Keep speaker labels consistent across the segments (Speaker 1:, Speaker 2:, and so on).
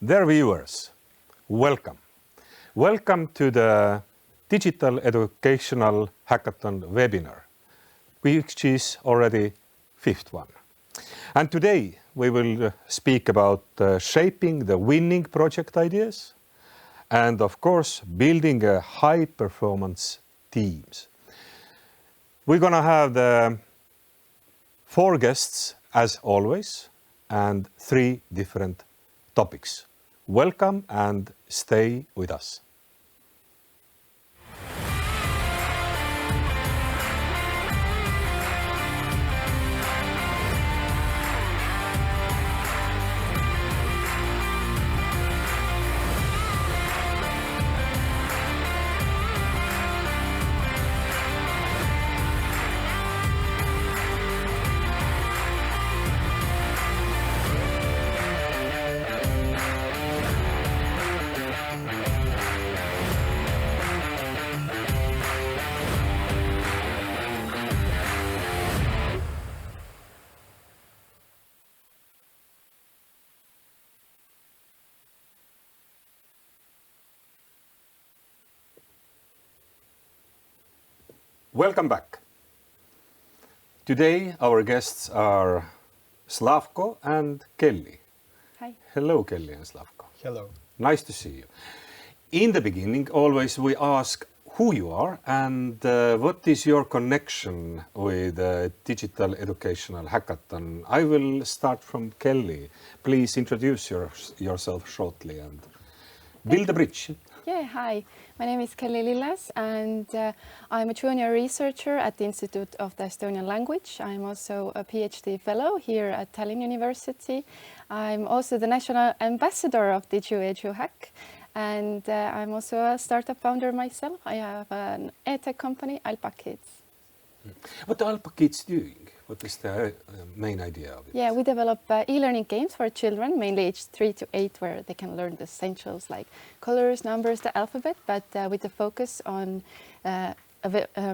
Speaker 1: Dear viewers, welcome. Welcome to the Digital Educational Hackathon webinar, which is already fifth one. And today we will speak about shaping the winning project ideas and of course building a high-performance teams. We're gonna have the 4 guests as always and 3 different topics. Welcome and stay with us. Welcome back. Today our guests are Slavko and Kelly.
Speaker 2: Hi.
Speaker 1: Hello, Kelly and Slavko.
Speaker 3: Hello.
Speaker 1: Nice to see you. In the beginning, always we ask who you are and what is your connection with Digital Educational Hackathon. I will start from Kelly. Please introduce yourself shortly and build a bridge.
Speaker 2: Yeah, hi. My name is Kelly Lillas and I'm a junior researcher at the Institute of the Estonian Language. I'm also a PhD fellow here at Tallinn University. I'm also the national ambassador of DigiEduHack and I'm also a startup founder myself. I have an edtech company, Alpa Kids.
Speaker 1: What are Alpa Kids doing? What is the main idea of it?
Speaker 2: Yeah, we develop e-learning games for children, mainly aged 3 to 8, where they can learn the essentials like colors, numbers, the alphabet, but with the focus on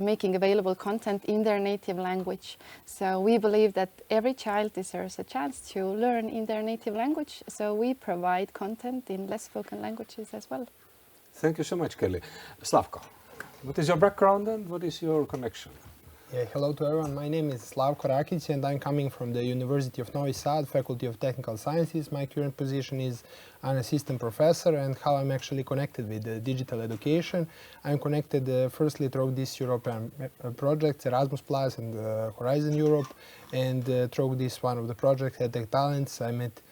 Speaker 2: making available content in their native language. So we believe that every child deserves a chance to learn in their native language, so we provide content in less spoken languages as well.
Speaker 1: Thank you so much, Kelly. Slavko, what is your background and what is your connection?
Speaker 3: Yeah, hello to everyone. My name is Slavko Rakic and I'm coming from the University of Novi Sad, Faculty of Technical Sciences. My current position is an assistant professor, and how I'm actually connected with digital education. I'm connected firstly through these European projects, Erasmus Plus and Horizon Europe, and through this one of the projects, EdTech Talents, I met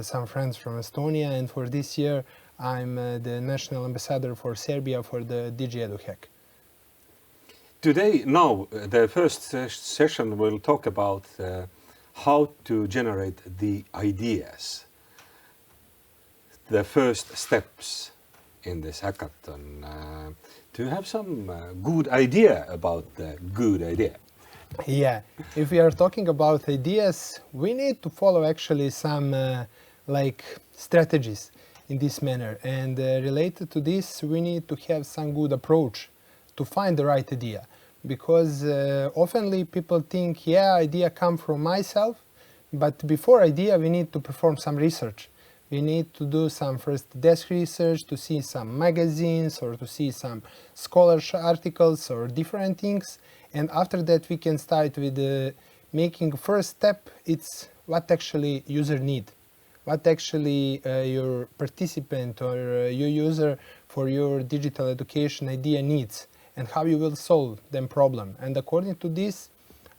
Speaker 3: some friends from Estonia, and for this year I'm the national ambassador for Serbia for the DigiEduHack.
Speaker 1: Today, the first session will talk about how to generate the ideas, the first steps in this hackathon. Do you have some good idea about the good idea?
Speaker 3: Yeah, if we are talking about ideas, we need to follow actually some strategies in this manner, and related to this we need to have some good approach to find the right idea, because oftenly people think, yeah, idea come from myself, but before idea we need to perform some research. We need to do some first desk research, to see some magazines or to see some scholarship articles or different things, and after that we can start with making first step. It's what actually user need, what actually your participant or your user for your digital education idea needs, and how you will solve them problem. And according to this,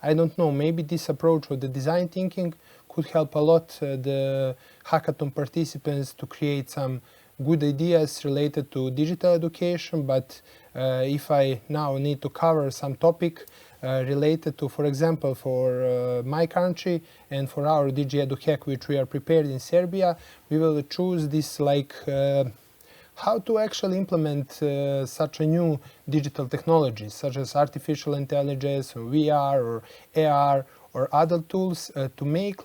Speaker 3: I don't know, maybe this approach of the design thinking could help a lot the hackathon participants to create some good ideas related to digital education. But if I now need to cover some topic related to, for example, for my country and for our DigiEduHack, which we are prepared in Serbia, we will choose this how to actually implement such a new digital technologies, such as artificial intelligence or VR or AR or other tools to make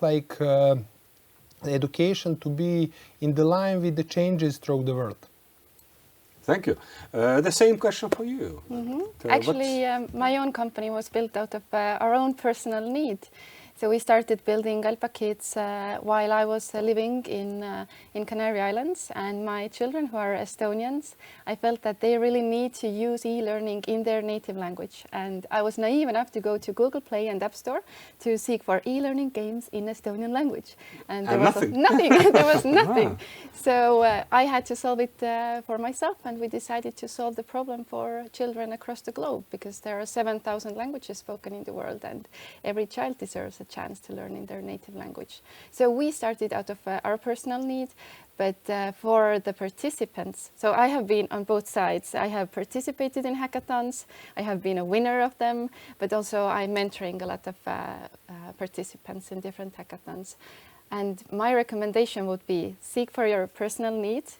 Speaker 3: education to be in the line with the changes through the world.
Speaker 1: Thank you. The same question for you.
Speaker 2: Actually, my own company was built out of our own personal need. So we started building Alpa Kits while I was living in Canary Islands, and my children who are Estonians, I felt that they really need to use e-learning in their native language. And I was naive enough to go to Google Play and App Store to seek for e-learning games in Estonian language. And there was nothing. There was nothing. So I had to solve it for myself, and we decided to solve the problem for children across the globe, because there are 7,000 languages spoken in the world, and every child deserves a chance to learn in their native language. So we started out of our personal need, but for the participants, so I have been on both sides. I have participated in hackathons, I have been a winner of them, but also I'm mentoring a lot of participants in different hackathons. And my recommendation would be seek for your personal needs.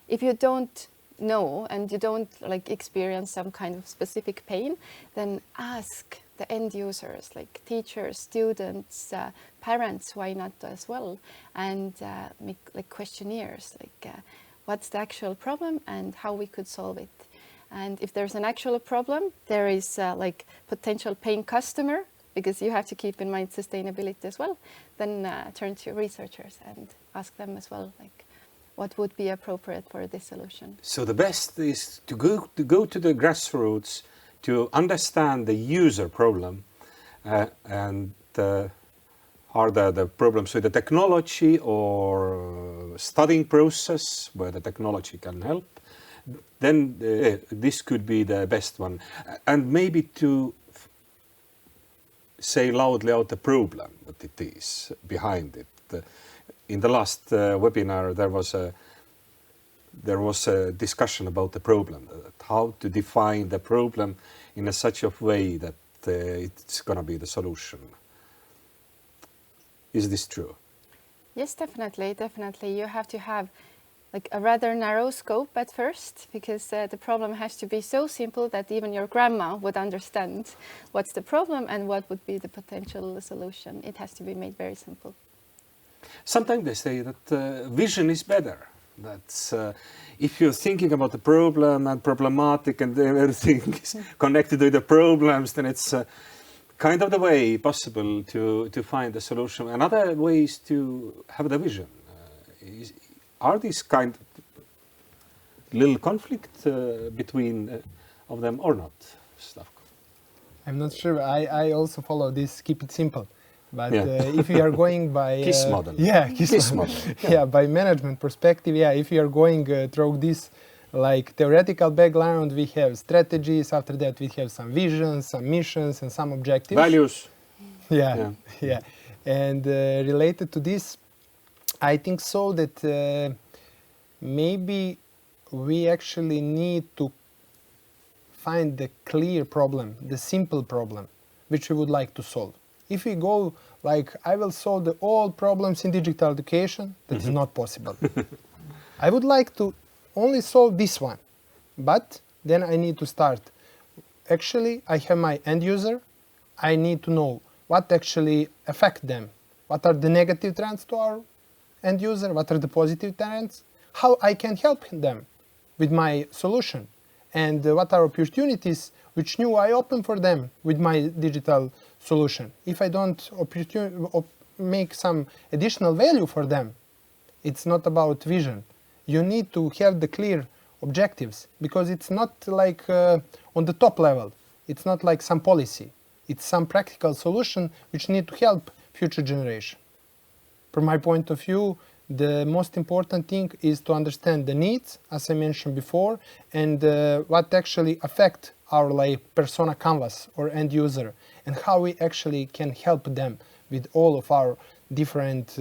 Speaker 2: If you don't know and you don't experience some kind of specific pain, then ask the end users, like teachers, students, parents, why not as well, and make questionnaires, what's the actual problem and how we could solve it. And if there's an actual problem, there is potential paying customer, because you have to keep in mind sustainability as well, then turn to researchers and ask them as well, what would be appropriate for this solution.
Speaker 1: So the best is to go to the grassroots, to understand the user problem, and are there the problems with the technology or studying process where the technology can help, then this could be the best one. And maybe to say loudly out the problem that it is behind it. In the last webinar, there was a discussion about the problem, how to define the problem in such a way that it's going to be the solution. Is this true?
Speaker 2: Yes, definitely, definitely. You have to have a rather narrow scope at first, because the problem has to be so simple that even your grandma would understand what's the problem and what would be the potential solution. It has to be made very simple.
Speaker 1: Sometimes they say that vision is better. That's if you're thinking about the problem and problematic and everything is connected with the problems, then it's kind of the way possible to find a solution. Another way is to have the vision. Are these kind of little conflict between of them or not, Slavko?
Speaker 3: I'm not sure. I also follow this keep it simple. But if you are going by
Speaker 1: KISS model.
Speaker 3: Yeah, KISS model. Yeah, by management perspective, if you are going through this theoretical background, we have strategies. After that, we have some visions, some missions, and some objectives.
Speaker 1: Values.
Speaker 3: Yeah. And related to this, I think so that maybe we actually need to find the clear problem, the simple problem, which we would like to solve. If we go I will solve all problems in digital education, that is not possible. I would like to only solve this one, but then I need to start. Actually, I have my end user. I need to know what actually affect them. What are the negative trends to our end user? What are the positive trends? How I can help them with my solution? And what are opportunities which new I open for them with my digital solution? If I don't make some additional value for them, it's not about vision. You need to have the clear objectives, because it's not on the top level. It's not like some policy. It's some practical solution which need to help future generation. From my point of view, the most important thing is to understand the needs, as I mentioned before, and what actually affect our persona canvas or end user, and how we actually can help them with all of our different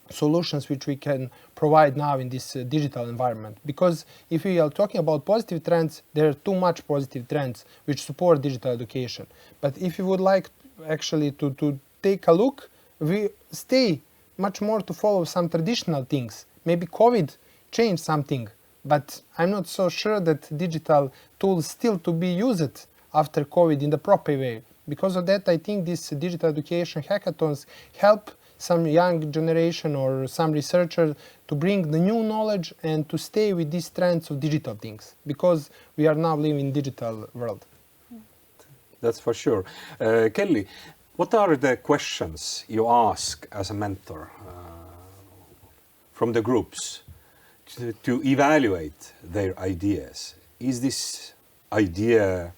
Speaker 3: solutions which we can provide now in this digital environment. Because if we are talking about positive trends, there are too much positive trends which support digital education. But if you would like actually to take a look, we stay much more to follow some traditional things. Maybe COVID changed something, but I'm not so sure that digital tools still to be used after COVID in the proper way. Because of that, I think these digital education hackathons help some young generation or some researcher to bring the new knowledge and to stay with these trends of digital things, because we are now living in digital world.
Speaker 1: That's for sure. Kelly, What are the questions you ask as a mentor from the groups to evaluate their ideas? Is this idea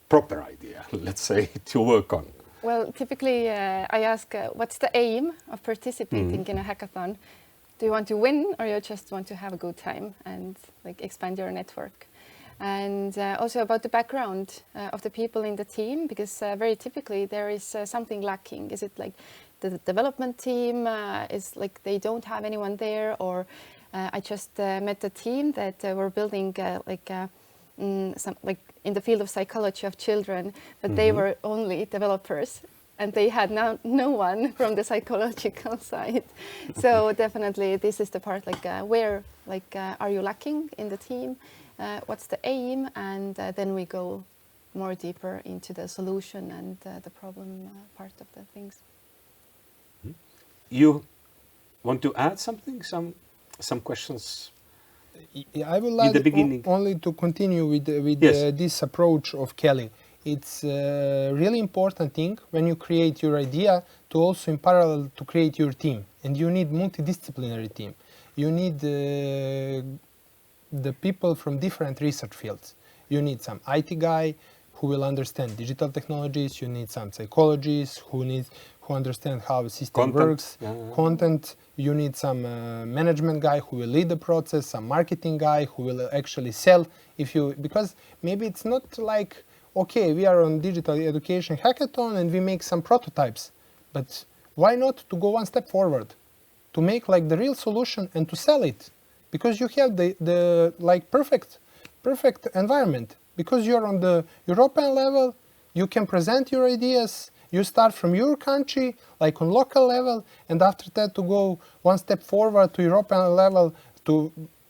Speaker 1: proper idea, let's say, to work on?
Speaker 2: Well, typically I ask, what's the aim of participating in a hackathon? Do you want to win, or you just want to have a good time and like expand your network? And also about the background of the people in the team, because very typically there is something lacking. Is it like the development team is like they don't have anyone there, or I just met a team that were building some like in the field of psychology of children, but they were only developers. And they had no one from the psychological side. So definitely this is the part like where like are you lacking in the team? What's the aim? And then we go more deeper into the solution and the problem part of the things.
Speaker 1: You want to add something? Some questions?
Speaker 3: I would
Speaker 1: In
Speaker 3: like
Speaker 1: the beginning.
Speaker 3: only to continue with
Speaker 1: Yes.
Speaker 3: this approach of Kelly. It's a really important thing when you create your idea to also in parallel to create your team. And you need multidisciplinary team. You need the people from different research fields. You need some IT guy who will understand digital technologies. You need some psychologists who understand how the system works. Content. You need some management guy who will lead the process. Some marketing guy who will actually sell. Because maybe it's not like, okay, we are on digital education hackathon and we make some prototypes, but why not to go one step forward, to make like the real solution and to sell it, because you have the like perfect environment, because you're on the European level, you can present your ideas, you start from your country, like on local level, and after that to go one step forward to European level,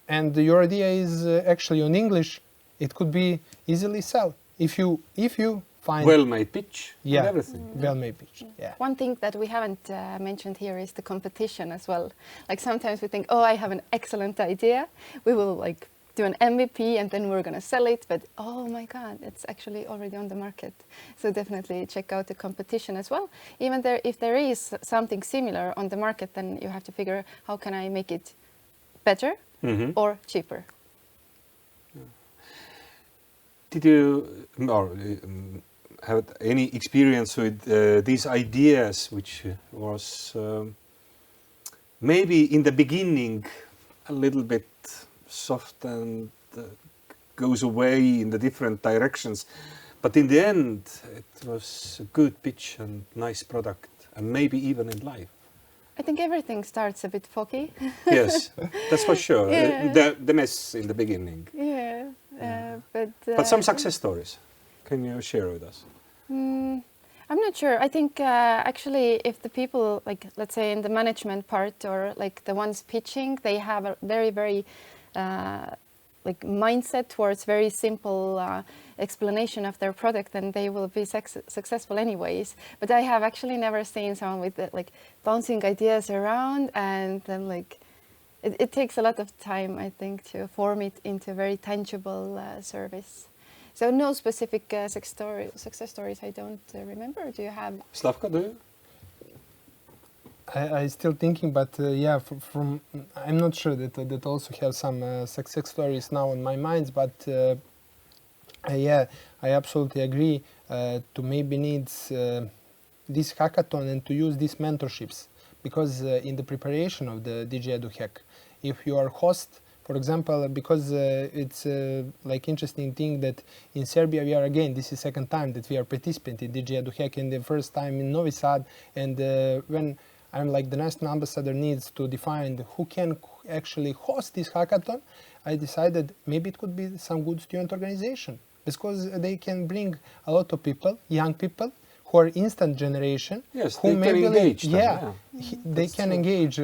Speaker 3: and your idea is actually on English, it could be easily sell. If you find
Speaker 1: Well-made pitch,
Speaker 3: yeah,
Speaker 1: and everything.
Speaker 3: well-made pitch. Yeah.
Speaker 2: One thing that we haven't mentioned here is the competition as well. Like sometimes we think, oh, I have an excellent idea. We will like do an MVP and then we're going to sell it. But oh my God, it's actually already on the market. So definitely check out the competition as well. Even there, if there is something similar on the market, then you have to figure how can I make it better or cheaper.
Speaker 1: Did you have any experience with these ideas, which was maybe in the beginning a little bit soft and goes away in the different directions, but in the end it was a good pitch and nice product, and maybe even in life?
Speaker 2: I think everything starts a bit foggy.
Speaker 1: Yes, that's for sure.
Speaker 2: Yeah.
Speaker 1: The mess in the beginning.
Speaker 2: Yeah,
Speaker 1: But some success stories. Can you share with us?
Speaker 2: I'm not sure. I think actually if the people, like let's say in the management part or like the ones pitching, they have a very, very like mindset towards very simple explanation of their product, then they will be successful anyways. But I have actually never seen someone with like bouncing ideas around, and then like it takes a lot of time, I think, to form it into a very tangible service. So no specific success stories I don't remember. Do you have?
Speaker 1: Slavka, do you?
Speaker 3: I still thinking, but yeah, from I'm not sure that also have some success stories now in my mind. But yeah, I absolutely agree. To maybe needs this hackathon and to use these mentorships, because in the preparation of the DigiEduHack, if you are host, for example, because it's like interesting thing that in Serbia we are again, this is second time that we are participant in DigiEduHack, and the first time in Novi Sad, and when I'm like the national ambassador needs to define who can actually host this hackathon, I decided maybe it could be some good student organization, because they can bring a lot of people, young people, who are instant generation.
Speaker 1: Yes,
Speaker 3: who
Speaker 1: they can engage them,
Speaker 3: yeah, they
Speaker 1: That's
Speaker 3: can
Speaker 1: true.
Speaker 3: engage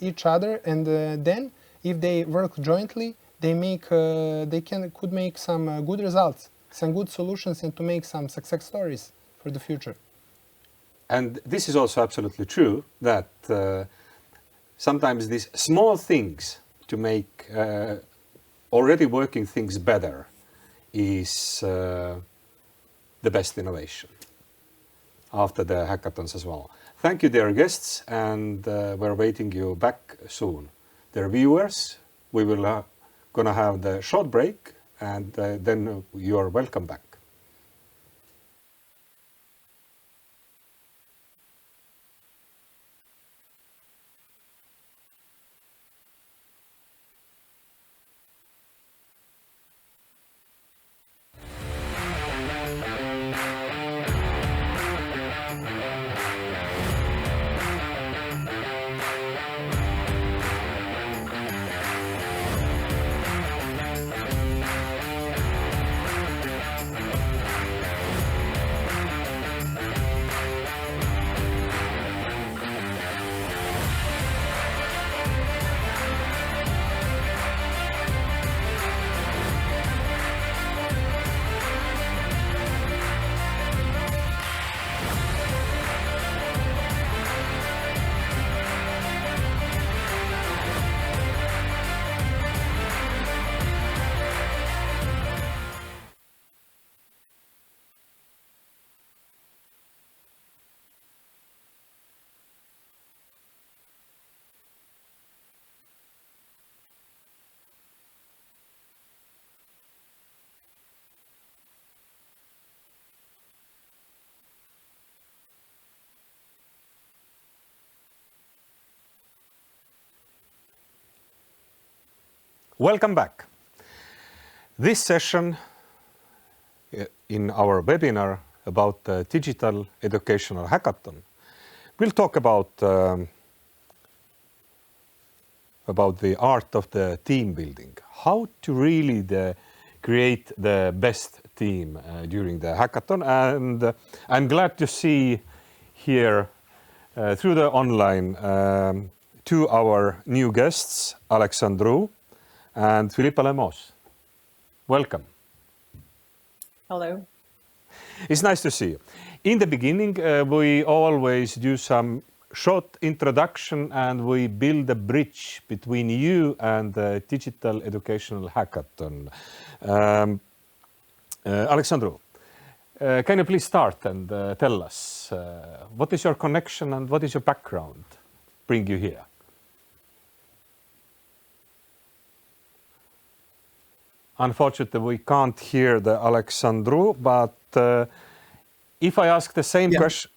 Speaker 3: each other, and then if they work jointly, they could make some good results, some good solutions, and to make some success stories for the future.
Speaker 1: And this is also absolutely true, that sometimes these small things to make already working things better is the best innovation. after the hackathons as well. Thank you, dear guests, and we're waiting you back soon. Dear viewers, we will gonna have the short break, and then you are welcome back. Welcome back. This session in our webinar about the Digital Educational Hackathon, we'll talk about the art of the team building, how to really create the best team during the hackathon. And I'm glad to see here through the online two our new guests, Alexandru and Filippa Lemos. Welcome.
Speaker 4: Hello.
Speaker 1: It's nice to see you. In the beginning, we always do some short introduction and we build a bridge between you and the Digital Educational Hackathon. Alexandru, can you please start and tell us what is your connection and what is your background bring you here? Unfortunately, we can't hear the Alexandru, but if I ask the same question...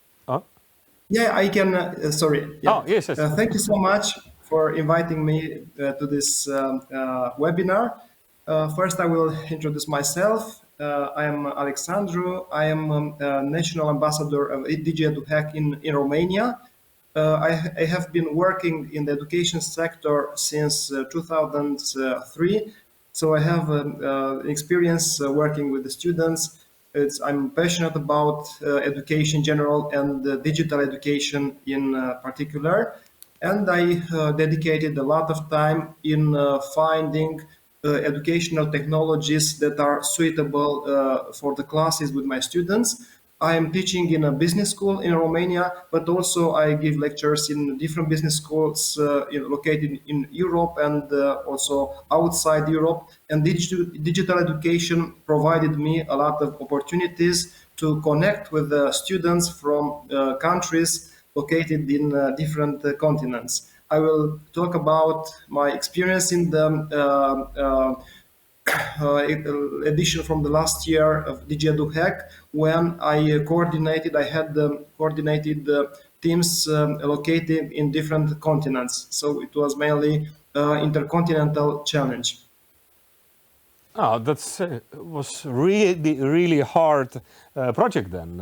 Speaker 5: Yeah, I can, sorry. Yeah.
Speaker 1: Oh, yes.
Speaker 5: Thank you so much for inviting me to this webinar. First, I will introduce myself. I am Alexandru. I am National Ambassador of DigiEduHack in Romania. I have been working in the education sector since 2003. So I have experience working with the students. I'm passionate about education in general and digital education in particular. And I dedicated a lot of time in finding educational technologies that are suitable for the classes with my students. I am teaching in a business school in Romania, but also I give lectures in different business schools located in Europe and also outside Europe. And digital education provided me a lot of opportunities to connect with the students from countries located in different continents. I will talk about my experience in the edition from the last year of DigiEduHack, when I had coordinated teams located in different continents. So it was mainly intercontinental challenge.
Speaker 1: Oh, that was really hard project then.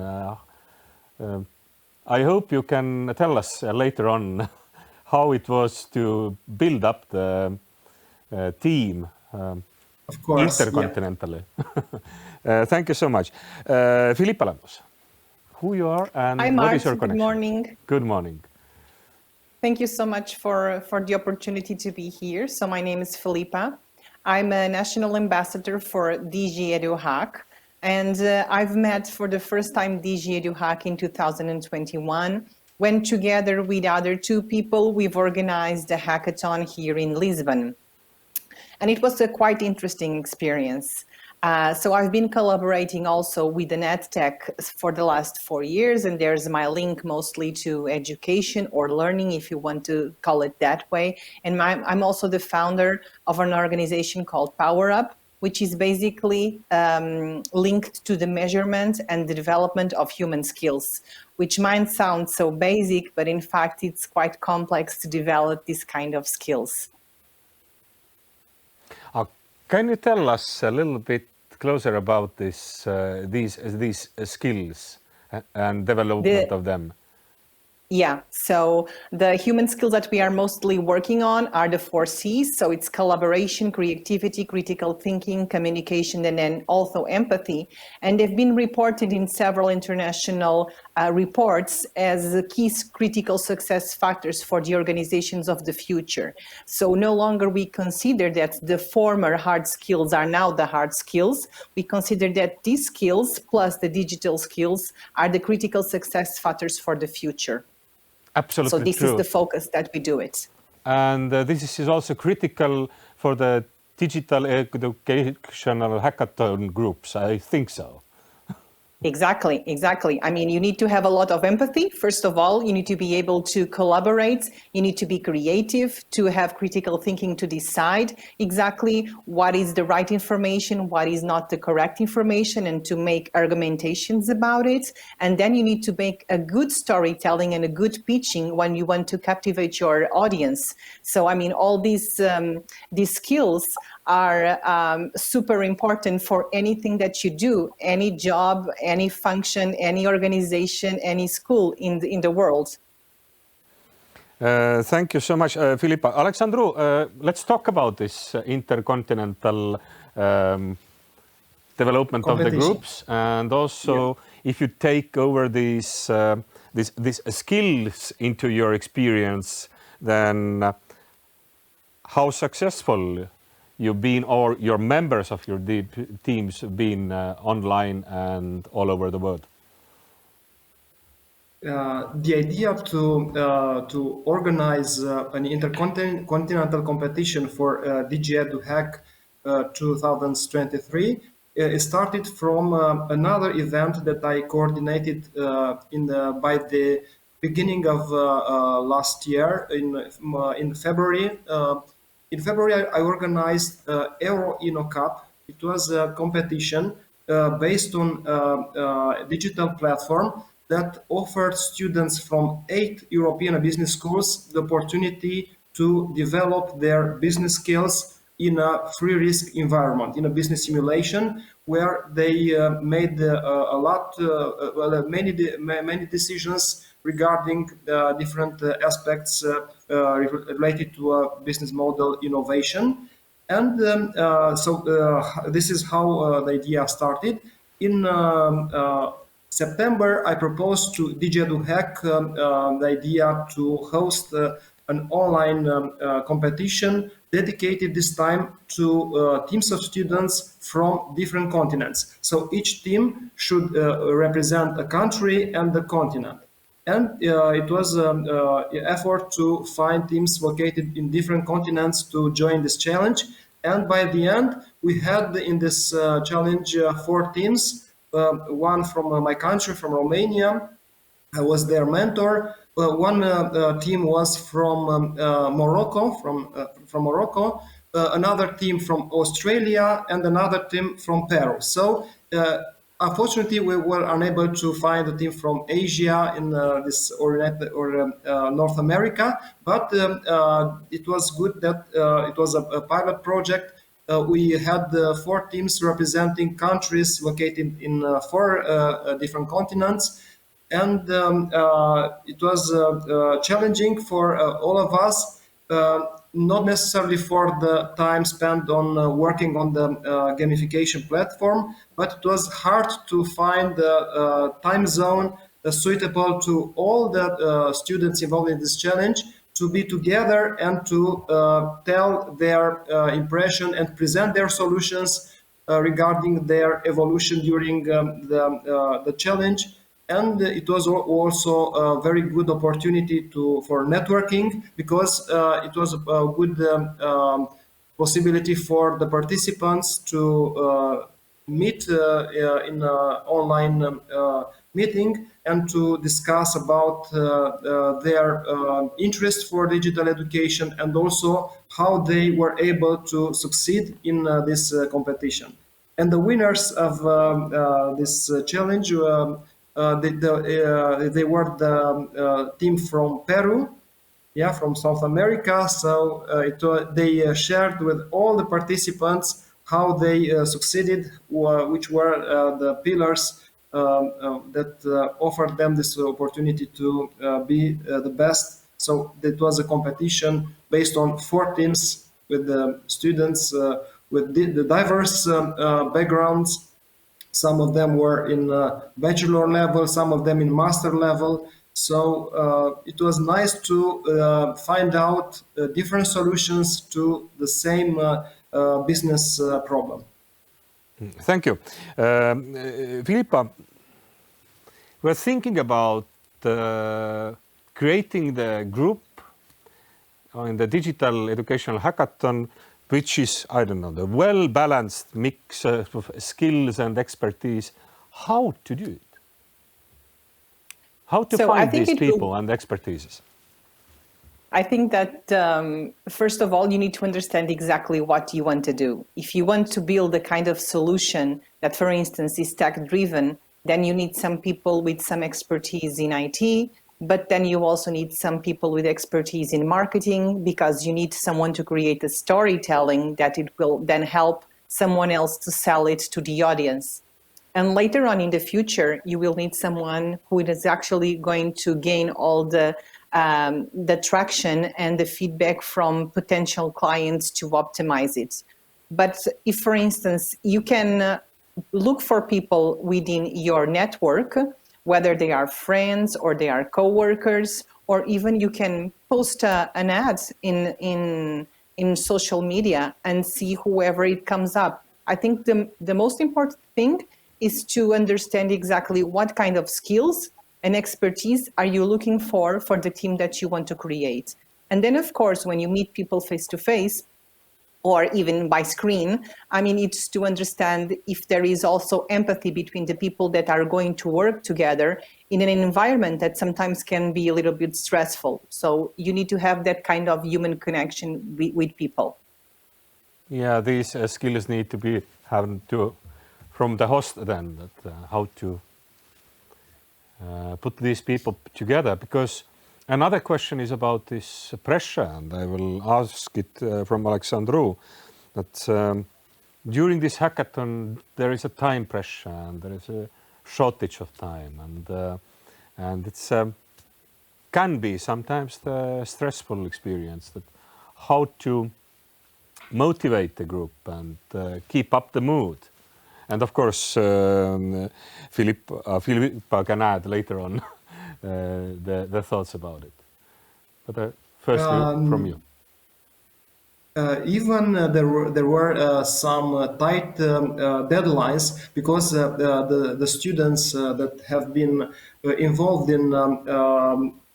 Speaker 1: I hope you can tell us later on how it was to build up the team.
Speaker 5: Of course,
Speaker 1: intercontinentally. Yeah. Thank you so much. Filippa Lemos, who you are and
Speaker 4: Hi,
Speaker 1: what is your
Speaker 4: Good
Speaker 1: connection?
Speaker 4: morning.
Speaker 1: Good morning.
Speaker 4: Thank you so much for the opportunity to be here. So my name is Filippa. I'm a national ambassador for DigiEduHack, and I've met for the first time DigiEduHack in 2021, when together with other two people, we've organized a hackathon here in Lisbon. And it was a quite interesting experience. So I've been collaborating also with the NetTech for the last 4 years, and there's my link mostly to education or learning, if you want to call it that way. And I'm also the founder of an organization called Power Up, which is basically linked to the measurement and the development of human skills, which might sound so basic, but in fact, it's quite complex to develop this kind of skills.
Speaker 1: Can you tell us a little bit closer about these skills and development of them?
Speaker 4: Yeah, so the human skills that we are mostly working on are the 4 C's. So it's collaboration, creativity, critical thinking, communication, and then also empathy. And they've been reported in several international reports as the key critical success factors for the organizations of the future. So no longer we consider that the former hard skills are now the hard skills. We consider that these skills plus the digital skills are the critical success factors for the future.
Speaker 1: Absolutely
Speaker 4: so this
Speaker 1: true.
Speaker 4: is the focus that we do it.
Speaker 1: And this is also critical for the digital educational hackathon groups, I think so.
Speaker 4: Exactly. I mean, you need to have a lot of empathy. First of all, you need to be able to collaborate. You need to be creative, to have critical thinking, to decide exactly what is the right information, what is not the correct information, and to make argumentations about it. And then you need to make a good storytelling and a good pitching when you want to captivate your audience. So, I mean, all these skills are super important for anything that you do, any job, any function, any organization, any school in the world.
Speaker 1: Thank you so much, Filipa. Alexandru, let's talk about this intercontinental development of the groups, and also if you take over these skills into your experience, then how successful you've been, or your members of your teams been online and all over the world?
Speaker 5: The idea to organize an intercontinental competition for DigiEduHack 2023 started from another event that I coordinated by the beginning of last year in February. In February, I organized Euro Inno Cup. It was a competition based on a digital platform that offered students from 8 European business schools the opportunity to develop their business skills in a free risk environment, in a business simulation, where they made many decisions regarding different aspects related to a business model innovation. And this is how the idea started. In September, I proposed to DigiEduHack the idea to host an online competition dedicated this time to teams of students from different continents. So each team should represent a country and a continent. And it was an effort to find teams located in different continents to join this challenge. And by the end, we had in this challenge 4 teams, one from my country, from Romania. I was their mentor. One team was from Morocco, another team from Australia, and another team from Peru. So unfortunately, we were unable to find a team from Asia in North America, but it was good that it was a pilot project. We had 4 teams representing countries located in 4 different continents, and it was challenging for all of us. Not necessarily for the time spent on working on the gamification platform, but it was hard to find the time zone suitable to all the students involved in this challenge to be together and to tell their impression and present their solutions regarding their evolution during the challenge. And it was also a very good opportunity for networking, because it was a good possibility for the participants to meet in an online meeting and to discuss about their interest for digital education and also how they were able to succeed in this competition. And the winners of this challenge, they were the team from Peru, yeah, from South America. So they shared with all the participants how they succeeded, which were the pillars that offered them this opportunity to be the best. So it was a competition based on 4 teams with the students with the diverse backgrounds. Some of them were in bachelor level, some of them in master level. So it was nice to find out different solutions to the same business problem.
Speaker 1: Thank you. Filippa, we're thinking about creating the group in the digital educational hackathon, which is, I don't know, the well-balanced mix of skills and expertise. How to do it? How to find these people and expertises?
Speaker 4: I think that, first of all, you need to understand exactly what you want to do. If you want to build a kind of solution that, for instance, is tech-driven, then you need some people with some expertise in IT, but then you also need some people with expertise in marketing, because you need someone to create a storytelling that it will then help someone else to sell it to the audience. And later on in the future, you will need someone who is actually going to gain all the traction and the feedback from potential clients to optimize it. But if, for instance, you can look for people within your network, whether they are friends or they are coworkers, or even you can post an ad in social media and see whoever it comes up. I think the most important thing is to understand exactly what kind of skills and expertise are you looking for the team that you want to create. And then, of course, when you meet people face-to-face, or even by screen, I mean, it's to understand if there is also empathy between the people that are going to work together in an environment that sometimes can be a little bit stressful. So you need to have that kind of human connection with people.
Speaker 1: Yeah, these skills need to be from the host then, that, how to put these people together. Because another question is about this pressure, and I will ask it from Alexandru, that during this hackathon there is a time pressure and there is a shortage of time, and it's can be sometimes the stressful experience, that how to motivate the group and keep up the mood. And of course, Filippa can add later on the thoughts about it. But firstly, from you.
Speaker 5: Even there were some tight deadlines, because the students that have been involved in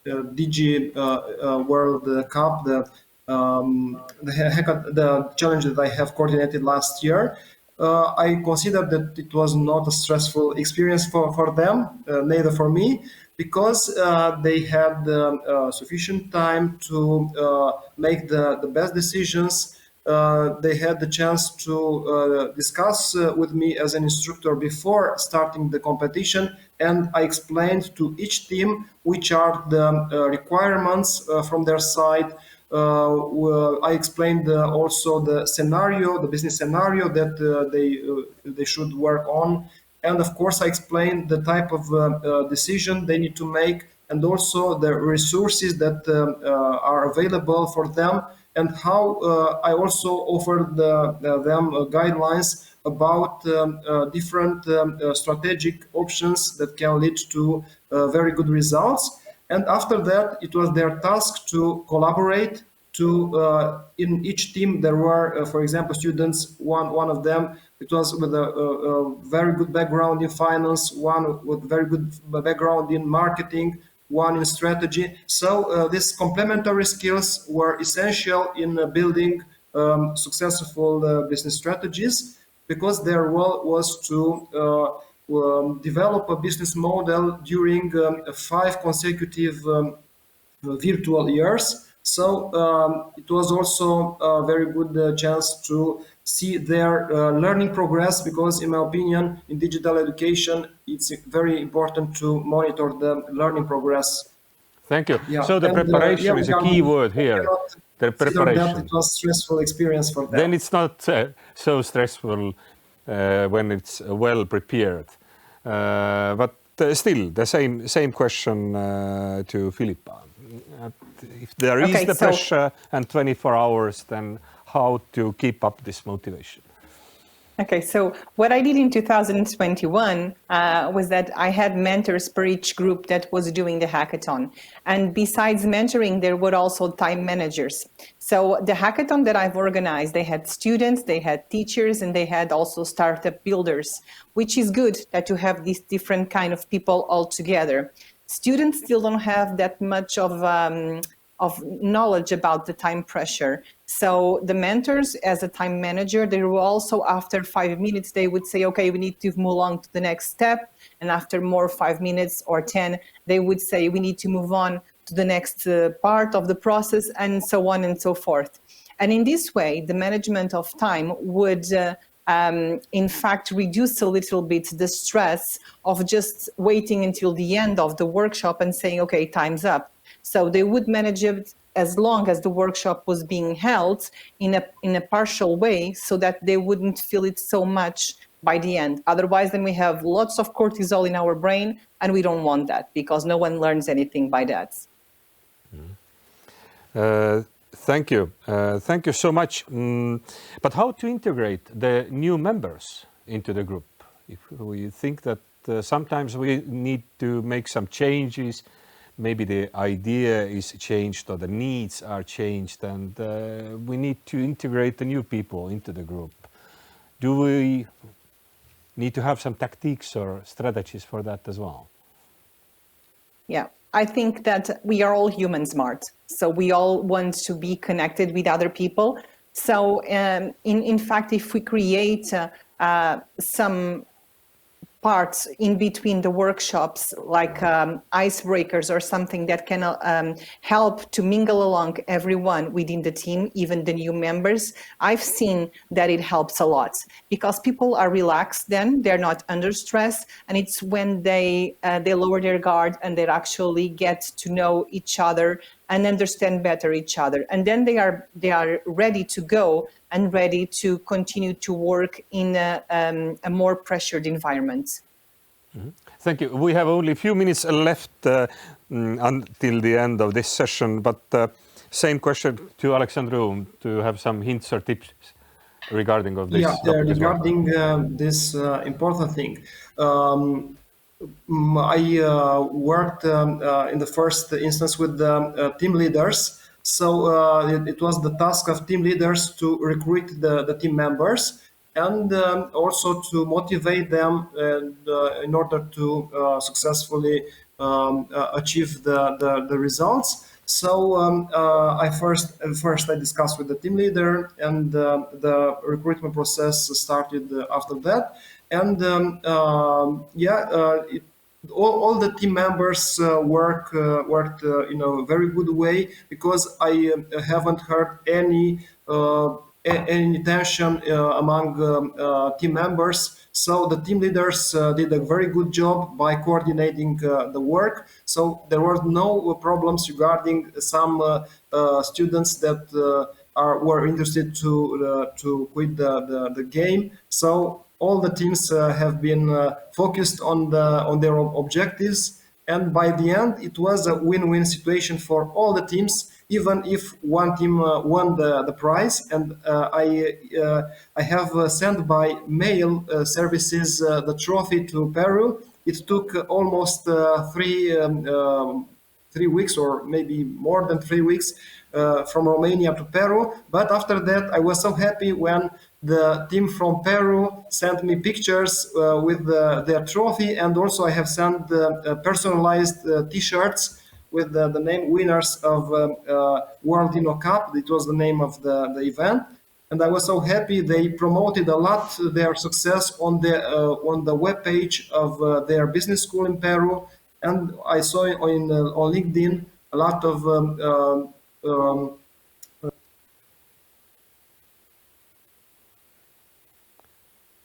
Speaker 5: Digi World Cup, the challenge that I have coordinated last year, I consider that it was not a stressful experience for them, neither for me, because they had sufficient time to make the best decisions. They had the chance to discuss with me as an instructor before starting the competition, and I explained to each team which are the requirements from their side. I explained also the scenario, the business scenario that they should work on, and of course I explained the type of decision they need to make, and also the resources that are available for them, and how I also offered them guidelines about different strategic options that can lead to very good results. And after that, it was their task to collaborate. In each team, there were, for example, students. One of them, it was with a very good background in finance, one with very good background in marketing, one in strategy. So these complementary skills were essential in building successful business strategies. because their role was to develop a business model during 5 consecutive virtual years. So it was also a very good chance to see their learning progress, because in my opinion, in digital education, it's very important to monitor the learning progress.
Speaker 1: Thank you.
Speaker 5: Yeah,
Speaker 1: So the
Speaker 5: and
Speaker 1: preparation is a key word
Speaker 5: I
Speaker 1: here.
Speaker 5: cannot
Speaker 1: The
Speaker 5: consider that
Speaker 1: preparation.
Speaker 5: it was stressful experience for them.
Speaker 1: Then it's not so stressful when it's well prepared. But still, the same question to Philippa. If there is
Speaker 4: Okay,
Speaker 1: the
Speaker 4: so-
Speaker 1: pressure and 24 hours, then how to keep up this motivation?
Speaker 4: Okay, so what I did in 2021 was that I had mentors per each group that was doing the hackathon. And besides mentoring, there were also time managers. So the hackathon that I've organized, they had students, they had teachers, and they had also startup builders, which is good that you have these different kind of people all together. Students still don't have that much of knowledge about the time pressure. So the mentors, as a time manager, they were also, after 5 minutes, they would say, okay, we need to move on to the next step. And after more 5 minutes or 10, they would say, we need to move on to the next part of the process, and so on and so forth. And in this way, the management of time would in fact reduce a little bit the stress of just waiting until the end of the workshop and saying, okay, time's up. So they would manage it as long as the workshop was being held in a partial way, so that they wouldn't feel it so much by the end. Otherwise, then we have lots of cortisol in our brain, and we don't want that, because no one learns anything by that.
Speaker 1: Thank you. Thank you so much. But how to integrate the new members into the group? If we think that sometimes we need to make some changes, maybe the idea is changed or the needs are changed, and we need to integrate the new people into the group. Do we need to have some tactics or strategies for that as well?
Speaker 4: Yeah, I think that we are all human smart. So we all want to be connected with other people. So in fact, if we create some parts in between the workshops, like icebreakers or something that can help to mingle along everyone within the team, even the new members, I've seen that it helps a lot, because people are relaxed then, they're not under stress, and it's when they lower their guard and they actually get to know each other and understand better each other. And then they are ready to go and ready to continue to work in a more pressured environment.
Speaker 1: Mm-hmm. Thank you. We have only a few minutes left until the end of this session, but same question to Alexandru, to have some hints or tips regarding of this topic as well.
Speaker 5: Regarding this important thing. I worked in the first instance with the team leaders. So it was the task of team leaders to recruit the team members, and also to motivate them in order to successfully achieve the results. So I first I discussed with the team leader, and the recruitment process started after that. And all the team members worked in a very good way, because I haven't heard any tension among team members. So the team leaders did a very good job by coordinating the work. So there were no problems regarding some students that were interested to quit the game. So all the teams have been focused on their objectives, and by the end, it was a win-win situation for all the teams. Even if one team won the prize, and I have sent by mail services the trophy to Peru. It took almost 3 weeks, or maybe more than 3 weeks, from Romania to Peru. But after that, I was so happy when the team from Peru sent me pictures with their trophy, and also I have sent personalized T-shirts with the name winners of World Cup. It was the name of the event. and I was so happy. They promoted a lot their success on the web page of their business school in Peru, and I saw on LinkedIn a lot of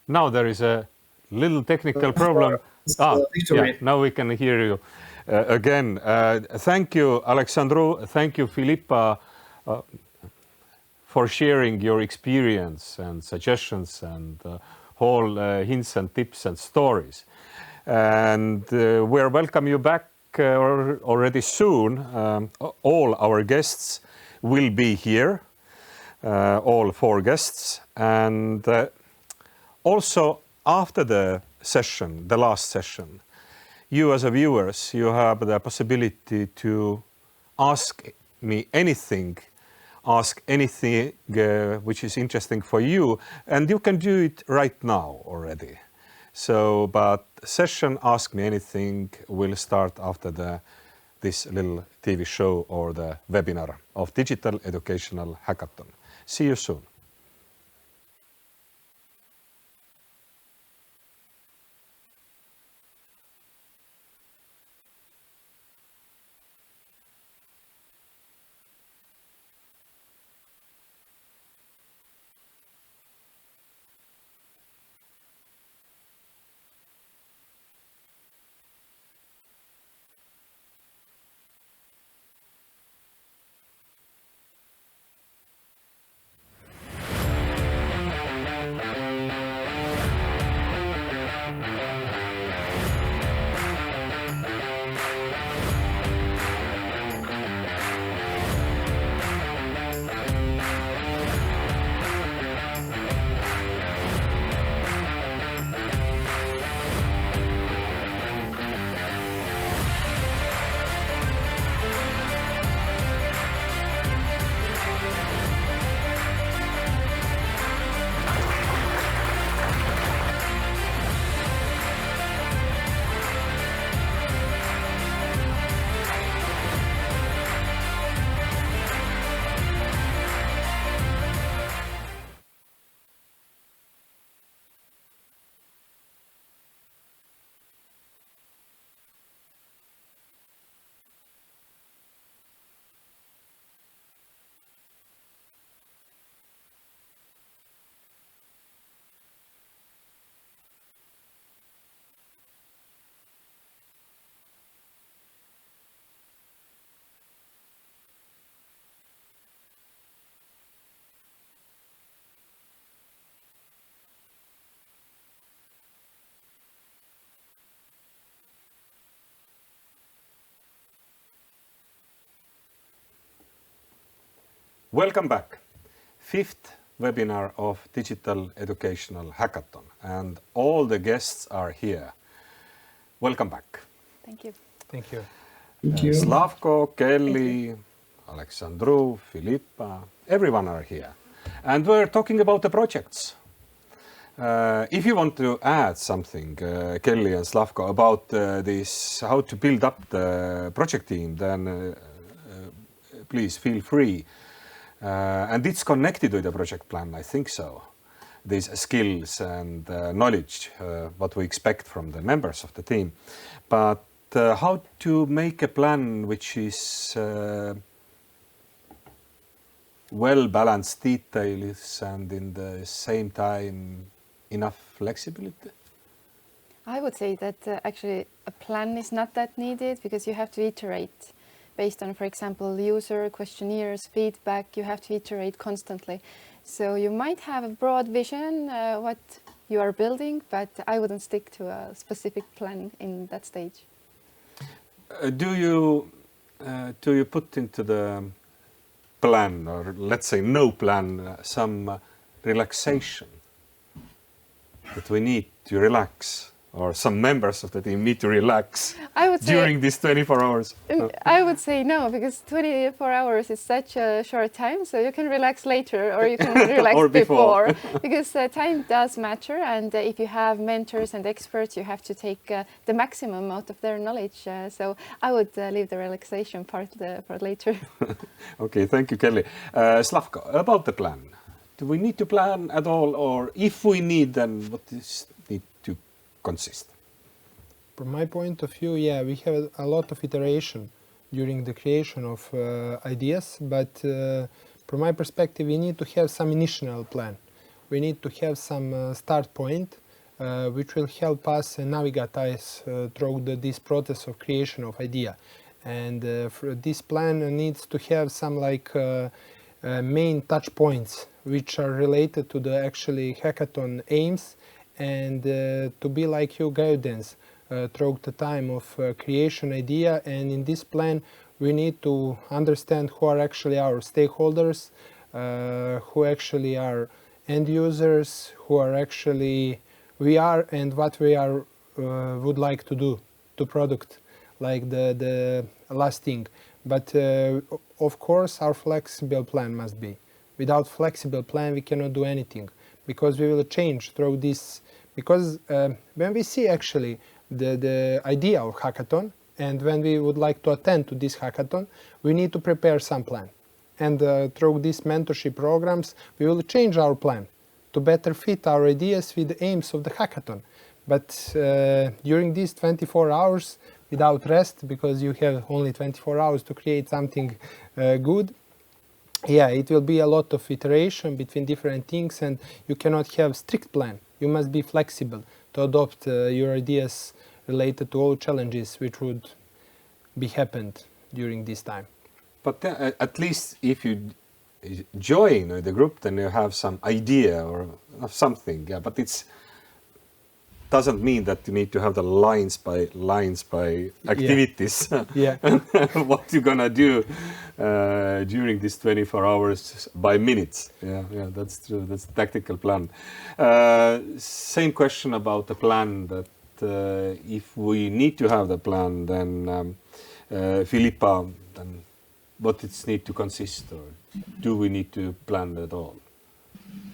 Speaker 1: Now there is a little technical problem. Yeah,
Speaker 5: victory.
Speaker 1: now we can hear you again. Thank you, Alexandru. Thank you, Filippa, for sharing your experience and suggestions and whole hints and tips and stories. And we'll welcome you back already soon. All our guests will be here, all 4 guests. And also, after the session, the last session, you as a viewers, you have the possibility to ask me anything, which is interesting for you, and you can do it right now already. So, but session Ask Me Anything will start after this little TV show or the webinar of Digital Educational Hackathon. See you soon. Welcome back. 5th webinar of Digital Educational Hackathon, and all the guests are here. Welcome back.
Speaker 2: Thank you.
Speaker 3: Thank you.
Speaker 5: Thank you.
Speaker 1: Slavko, Kelly, Alexandru, Filippa, everyone are here. And we're talking about the projects. If you want to add something, Kelly and Slavko, about this, how to build up the project team, then please feel free. And it's connected with the project plan, I think so. These skills and knowledge, what we expect from the members of the team. But how to make a plan which is well-balanced details and in the same time enough flexibility?
Speaker 2: I would say that actually a plan is not that needed, because you have to iterate based on, for example, user questionnaires, feedback. You have to iterate constantly. So you might have a broad vision what you are building, but I wouldn't stick to a specific plan in that stage.
Speaker 1: Do you put into the plan, or let's say no plan, some relaxation that we need to relax, or some members of the team need to relax during these 24 hours?
Speaker 2: I would say no, because 24 hours is such a short time, so you can relax later or you can relax
Speaker 1: or
Speaker 2: before. Because time does matter, and if you have mentors and experts, you have to take the maximum out of their knowledge. So I would leave the relaxation part for later.
Speaker 1: Okay, thank you, Kelly. Slavko, about the plan. do we need to plan at all, or if we need, then what does need to consist?
Speaker 3: From my point of view, yeah, we have a lot of iteration during the creation of ideas, but from my perspective, we need to have some initial plan. We need to have some start point, which will help us navigate us through this process of creation of idea. And this plan needs to have some main touch points which are related to the actually hackathon aims, and to be like your guidance throughout the time of creation idea. And in this plan we need to understand who are actually our stakeholders, who actually are end users, who are actually we are, and what we are would like to do to product, like the last thing. But of course our flexible plan must be. Without flexible plan we cannot do anything, because we will change through this. Because when we see actually the idea of hackathon, and when we would like to attend to this hackathon, we need to prepare some plan. And through these mentorship programs we will change our plan to better fit our ideas with the aims of the hackathon. But during these 24 hours without rest, because you have only 24 hours to create something good, yeah, it will be a lot of iteration between different things, and you cannot have strict plan. You must be flexible to adopt your ideas related to all challenges which would be happened during this time.
Speaker 1: But at least if you join the group, then you have some idea or of something. Yeah, but it's doesn't mean that you need to have the lines by activities.
Speaker 3: Yeah.
Speaker 1: What you're gonna do during these 24 hours by minutes. Yeah, that's true. That's a tactical plan. Same question about the plan. That if we need to have the plan, then Filippa, then what it need to consist, or do we need to plan at all?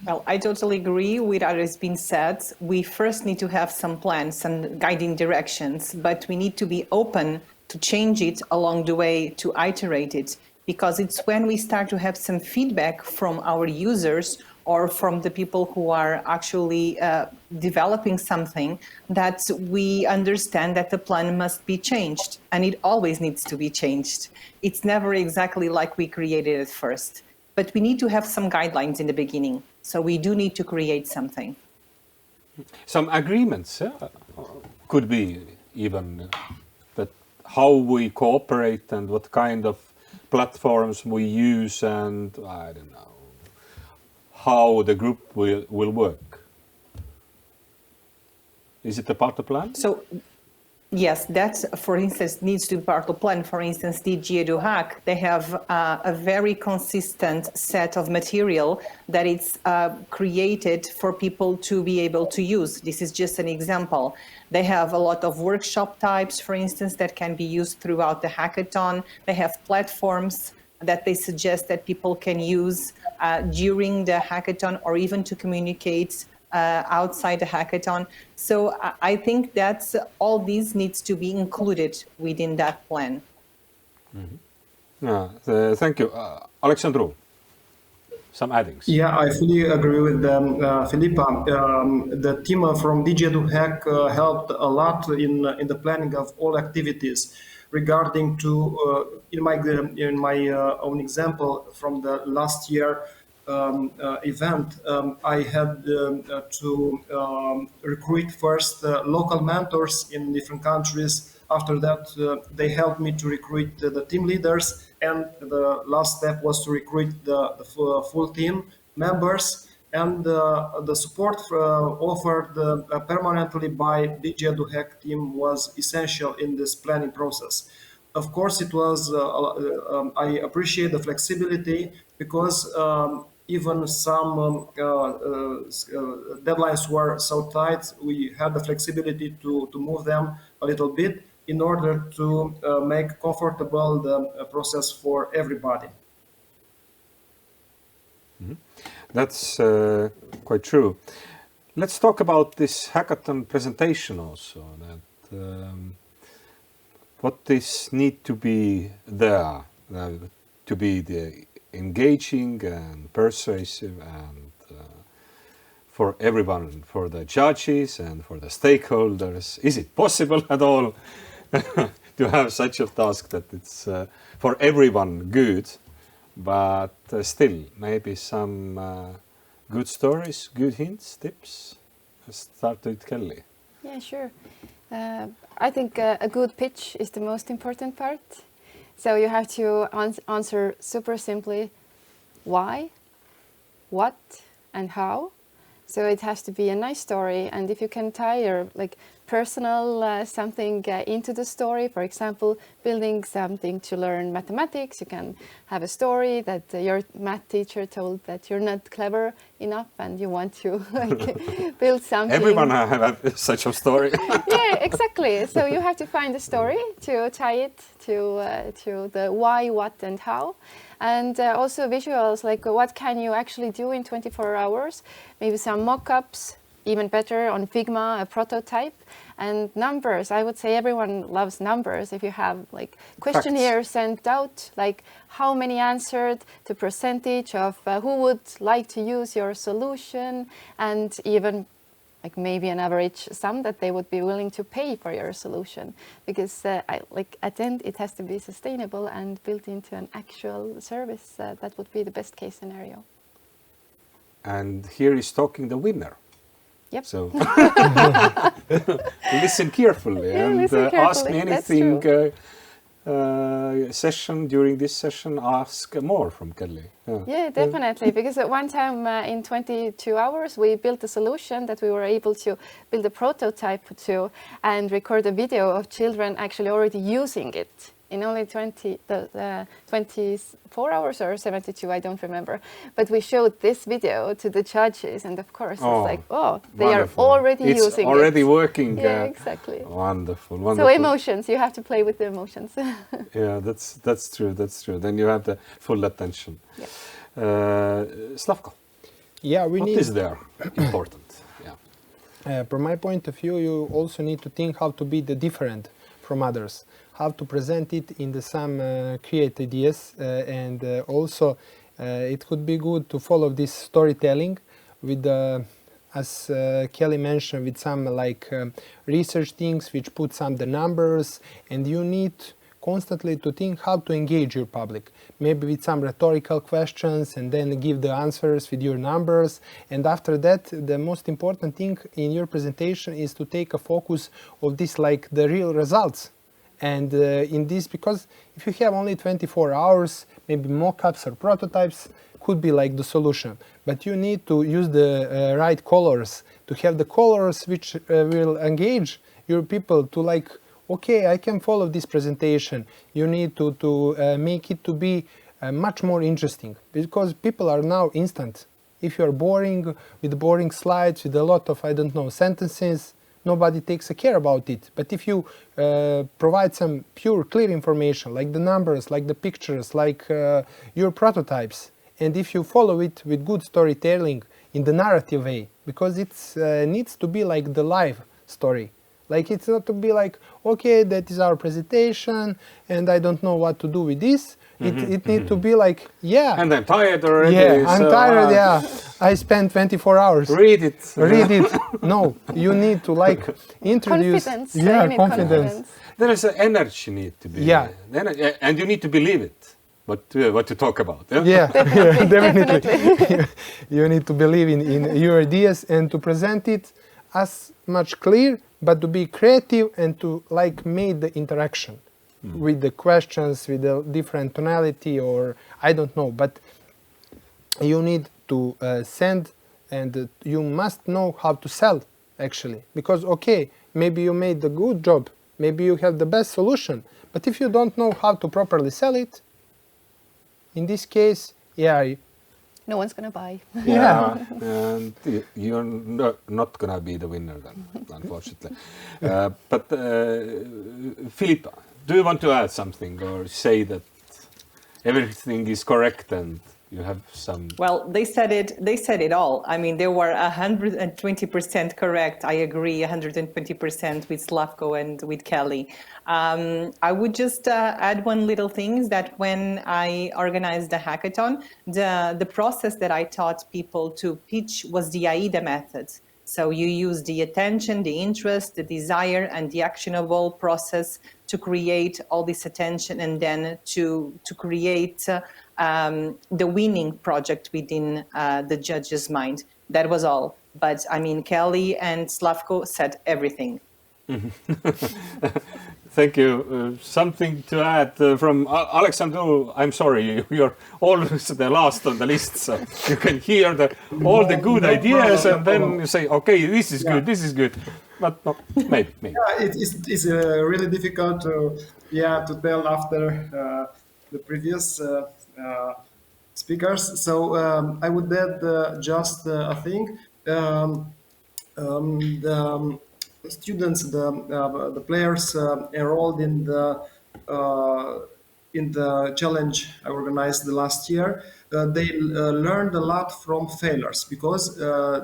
Speaker 4: Well, I totally agree with what has been said. We first need to have some plans and guiding directions, but we need to be open to change it along the way, to iterate it, because it's when we start to have some feedback from our users or from the people who are actually developing something that we understand that the plan must be changed, and it always needs to be changed. It's never exactly like we created it first, but we need to have some guidelines in the beginning. So we do need to create something.
Speaker 1: Some agreements could be even that how we cooperate and what kind of platforms we use, and I don't know how the group will work. Is it a part of the plan?
Speaker 4: So yes, that, for instance, needs to be part of the plan. For instance, DigiEduHack, they have a very consistent set of material that it's created for people to be able to use. This is just an example. They have a lot of workshop types, for instance, that can be used throughout the hackathon. They have platforms that they suggest that people can use during the hackathon, or even to communicate outside the hackathon. So I think that all these needs to be included within that plan.
Speaker 1: Mm-hmm. Yeah, thank you. Alexandru, some addings.
Speaker 5: Yeah, I fully agree with Filippa. The team from DigiEduHack helped a lot in the planning of all activities. Regarding to in my own example from the last year event, I had to recruit first local mentors in different countries. After that, they helped me to recruit the team leaders, and the last step was to recruit the full team members. And the support offered permanently by DigiEduHack team was essential in this planning process. Of course, it was. I appreciate the flexibility, because even some deadlines were so tight. We had the flexibility to move them a little bit in order to make comfortable the process for everybody.
Speaker 1: Mm-hmm. That's quite true. Let's talk about this hackathon presentation also. That what is need to be there to be the engaging and persuasive and for everyone, for the judges and for the stakeholders? Is it possible at all to have such a task that it's for everyone good, but still maybe some good stories, good hints, tips? Let's start with Kelly.
Speaker 2: Yeah, sure. I think a good pitch is the most important part. So you have to answer super simply why, what, and how. So it has to be a nice story, and if you can tie your personal something into the story, for example, building something to learn mathematics, you can have a story that your math teacher told that you're not clever enough and you want to build something.
Speaker 1: Everyone have such a story.
Speaker 2: Yeah, exactly. So you have to find a story to tie it to the why, what, and how. And also visuals, like what can you actually do in 24 hours? Maybe some mock-ups, even better on Figma, a prototype. And numbers, I would say everyone loves numbers. If you have questionnaires sent out, like how many answered, the percentage of who would like to use your solution, and even maybe an average sum that they would be willing to pay for your solution, because at the end it has to be sustainable and built into an actual service. That would be the best case scenario.
Speaker 1: And here is talking the winner.
Speaker 2: Yep.
Speaker 1: So listen carefully and
Speaker 2: listen carefully.
Speaker 1: Ask me anything. During this session, ask more from Kelly.
Speaker 2: Yeah, definitely. Because at one time in 22 hours, we built a solution that we were able to build a prototype to and record a video of children actually already using it in only 24 hours or 72, I don't remember. But we showed this video to the judges, and of course, it's they
Speaker 1: wonderful.
Speaker 2: are already using it.
Speaker 1: It's already working.
Speaker 2: Yeah, exactly.
Speaker 1: Wonderful.
Speaker 2: So emotions, you have to play with the emotions.
Speaker 1: Yeah, that's true. Then you have the full attention.
Speaker 2: Yeah.
Speaker 1: Slavko.
Speaker 3: Yeah,
Speaker 1: what is there important? Yeah.
Speaker 3: From my point of view, you also need to think how to be the different from others, how to present it in some create ideas, and also it could be good to follow this storytelling with as Kelly mentioned, with some research things which put some the numbers, and you need constantly to think how to engage your public, maybe with some rhetorical questions, and then give the answers with your numbers. And after that, the most important thing in your presentation is to take a focus of this, the real results. And in this, because if you have only 24 hours, maybe mock-ups or prototypes could be the solution. But you need to use the right colors, to have the colors which will engage your people to okay, I can follow this presentation. You need to make it to be much more interesting, because people are now instant. If you are boring with boring slides, with a lot of, I don't know, sentences, nobody takes a care about it. But if you provide some pure, clear information, like the numbers, like the pictures, like your prototypes, and if you follow it with good storytelling in the narrative way, because it needs to be the live story. It's not to be okay, that is our presentation, and I don't know what to do with this. It needs to be yeah.
Speaker 1: And I'm tired already.
Speaker 3: Yeah, I'm tired, yeah. I spent 24 hours.
Speaker 1: Read it.
Speaker 3: Read it. No, you need to introduce.
Speaker 2: Confidence.
Speaker 3: Yeah, confidence.
Speaker 1: There is an energy need to be.
Speaker 3: Yeah.
Speaker 1: And you need to believe it. What to talk about. Yeah,
Speaker 3: yeah, definitely. You need to believe in your ideas and to present it as much clear, but to be creative and to make the interaction with the questions, with the different tonality, or I don't know, but you need to send, and you must know how to sell actually, because okay, maybe you made a good job, maybe you have the best solution, but if you don't know how to properly sell it, in this case, yeah,
Speaker 2: no one's gonna buy.
Speaker 1: Yeah, and you're not gonna be the winner then, unfortunately. But Filippa, do you want to add something or say that everything is correct and You have some...
Speaker 4: Well, they said it all. I mean, they were 120% correct. I agree 120% with Slavko and with Kelly. I would just add one little thing, is that when I organized the hackathon, the process that I taught people to pitch was the AIDA method. So you use the attention, the interest, the desire, and the actionable process to create all this attention, and then to create the winning project within the judge's mind. That was all. But I mean, Kelly and Slavko said everything.
Speaker 1: Thank you. Something to add from Alexander? I'm sorry, you're always the last on the list, so you can hear all the good ideas, and then you say, okay, this is good, this is good. But no, maybe.
Speaker 5: Yeah, it's really difficult to tell after the previous speakers. So I would add just a thing. The students, the players enrolled in the challenge I organized the last year. They learned a lot from failures, because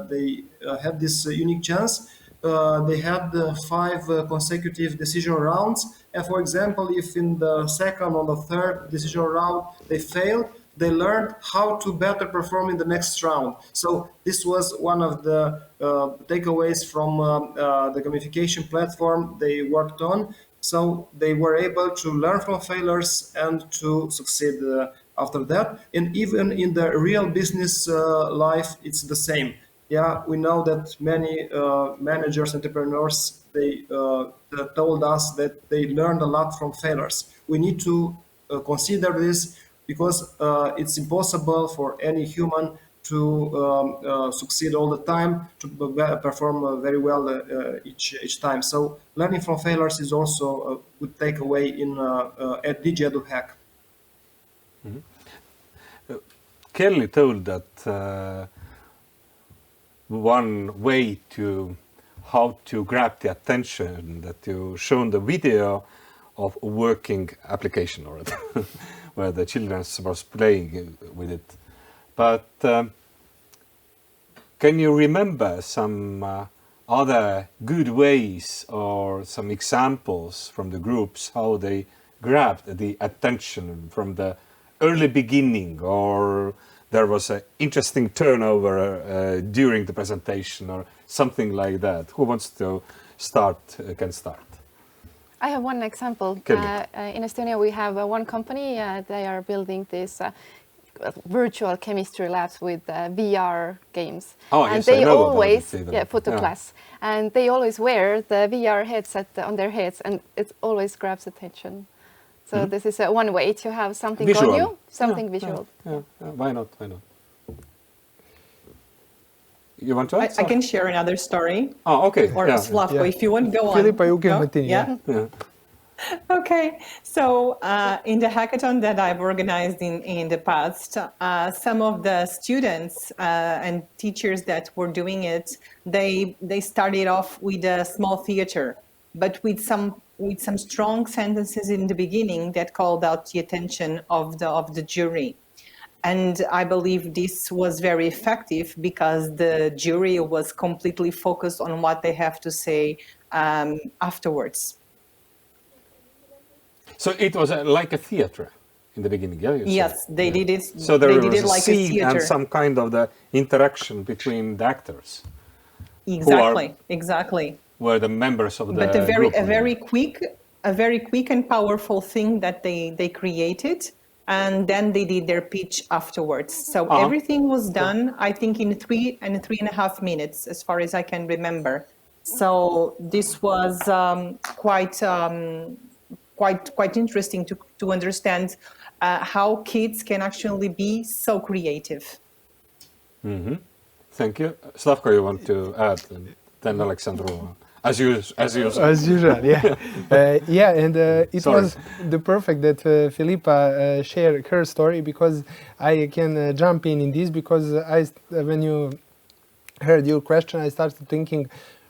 Speaker 5: they had this unique chance. They had 5 consecutive decision rounds, and for example, if in the second or the third decision round they failed, they learned how to better perform in the next round. So this was one of the takeaways from the gamification platform they worked on. So they were able to learn from failures and to succeed after that. And even in the real business life, it's the same. Yeah, we know that many managers, entrepreneurs, they told us that they learned a lot from failures. We need to consider this, because it's impossible for any human to succeed all the time, to perform very well each time. So learning from failures is also a good takeaway at DigiEduHack.
Speaker 1: Kelly told that one way to how to grab the attention, that you shown the video of a working application already, where the children was playing with it. But can you remember some other good ways or some examples from the groups how they grabbed the attention from the early beginning, or there was an interesting turnover during the presentation or something like that? Who wants to start can start.
Speaker 2: I have one example. In Estonia, we have one company. They are building this virtual chemistry labs with VR games.
Speaker 1: Oh,
Speaker 2: and
Speaker 1: yes,
Speaker 2: they
Speaker 1: I know
Speaker 2: always,
Speaker 1: about it,
Speaker 2: photo class. And they always wear the VR headset on their heads, and it always grabs attention. So this is one way to have something
Speaker 1: visual.
Speaker 2: on you, something visual.
Speaker 1: Yeah. Why not? You want to add?
Speaker 4: I can share another story.
Speaker 1: Oh, okay.
Speaker 4: Or Slavko, if you want, go on.
Speaker 3: Filipa, you can
Speaker 4: Go?
Speaker 3: continue.
Speaker 4: Yeah. Okay, so in the hackathon that I've organized in the past, some of the students and teachers that were doing it, they started off with a small theater, but with some strong sentences in the beginning that called out the attention of the jury. And I believe this was very effective, because the jury was completely focused on what they have to say afterwards.
Speaker 1: So it was like a theater in the beginning, yeah?
Speaker 4: Yes, they did it.
Speaker 1: So there was
Speaker 4: did it
Speaker 1: a
Speaker 4: like
Speaker 1: scene
Speaker 4: a theater.
Speaker 1: and some kind of the interaction between the actors.
Speaker 4: Exactly.
Speaker 1: Were the members of the
Speaker 4: But
Speaker 1: group.
Speaker 4: a very quick and powerful thing that they created, and then they did their pitch afterwards. So everything was done, I think, in 3.5 minutes, as far as I can remember. So this was quite interesting to understand how kids can actually be so creative.
Speaker 1: Mm-hmm. Thank you. Slavko, you want to add? And then Alexander, as usual.
Speaker 3: As usual, yeah. And it was the perfect that Filipa shared her story, because I can jump in this, because when you heard your question, I started thinking,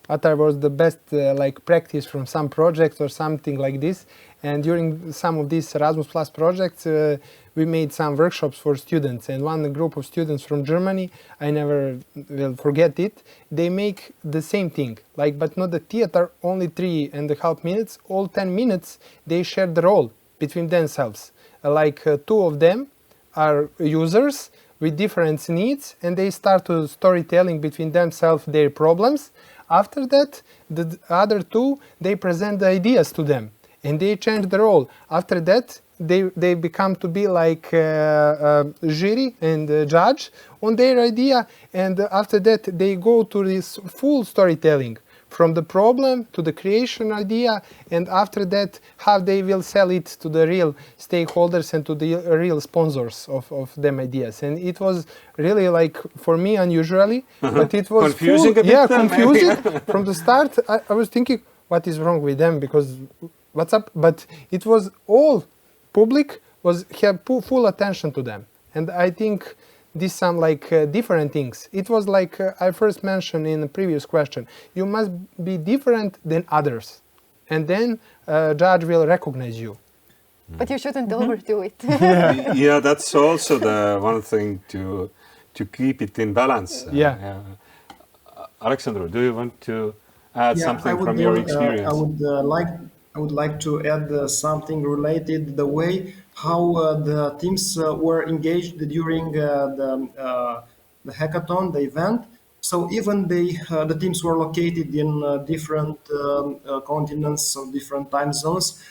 Speaker 3: what was the best like practice from some projects or something like this. And during some of these Erasmus Plus projects, we made some workshops for students. And one group of students from Germany, I never will forget it, they make the same thing, like, but not the theater, only 3.5 minutes, all 10 minutes, they share the role between themselves. Like two of them are users with different needs, and they start to storytelling between themselves their problems. After that, the other two, they present the ideas to them, and they change the role. After that, they become to be like jury and judge on their idea, and after that, they go to this full storytelling, from the problem to the creation idea, and after that, how they will sell it to the real stakeholders and to the real sponsors of them ideas. And it was really, like, for me, unusually, but it was
Speaker 1: confusing
Speaker 3: full,
Speaker 1: a bit.
Speaker 3: yeah,
Speaker 1: Then,
Speaker 3: confusing. From the start, I was thinking, what is wrong with them? Because what's up? But it was all public have full attention to them, and I think these some like different things. It was like I first mentioned in the previous question. You must be different than others, and then judge will recognize you.
Speaker 2: But you shouldn't overdo it.
Speaker 1: Yeah, that's also the one thing to keep it in balance.
Speaker 3: Yeah.
Speaker 1: Alexandru, do you want to add
Speaker 5: Yeah,
Speaker 1: something from your experience?
Speaker 5: I would like to add something related the way how the teams were engaged during the hackathon, the event. So even the teams were located in different continents or different time zones.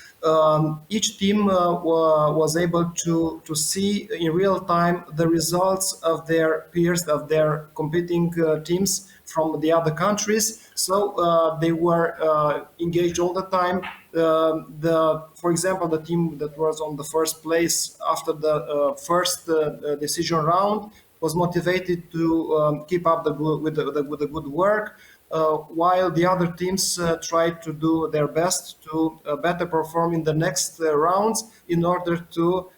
Speaker 5: Each team was able to see in real time the results of their peers, of their competing teams from the other countries. So they were engaged all the time. For example, the team that was on the first place after the first decision round was motivated to keep up with the good work, while the other teams tried to do their best to better perform in the next rounds in order to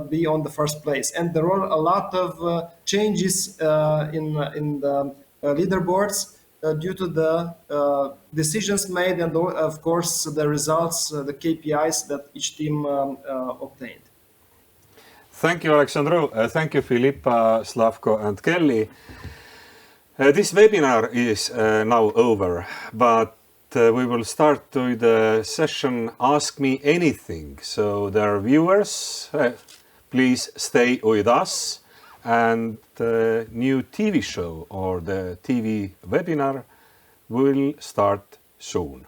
Speaker 5: be on the first place. And there were a lot of changes in the leaderboards due to the decisions made and, of course, the results, the KPIs that each team obtained.
Speaker 1: Thank you, Alexandru. Thank you, Filippa, Slavko, and Kelly. This webinar is now over, but we will start with the session Ask Me Anything. So dear viewers, please stay with us, and the new TV show or the TV webinar will start soon.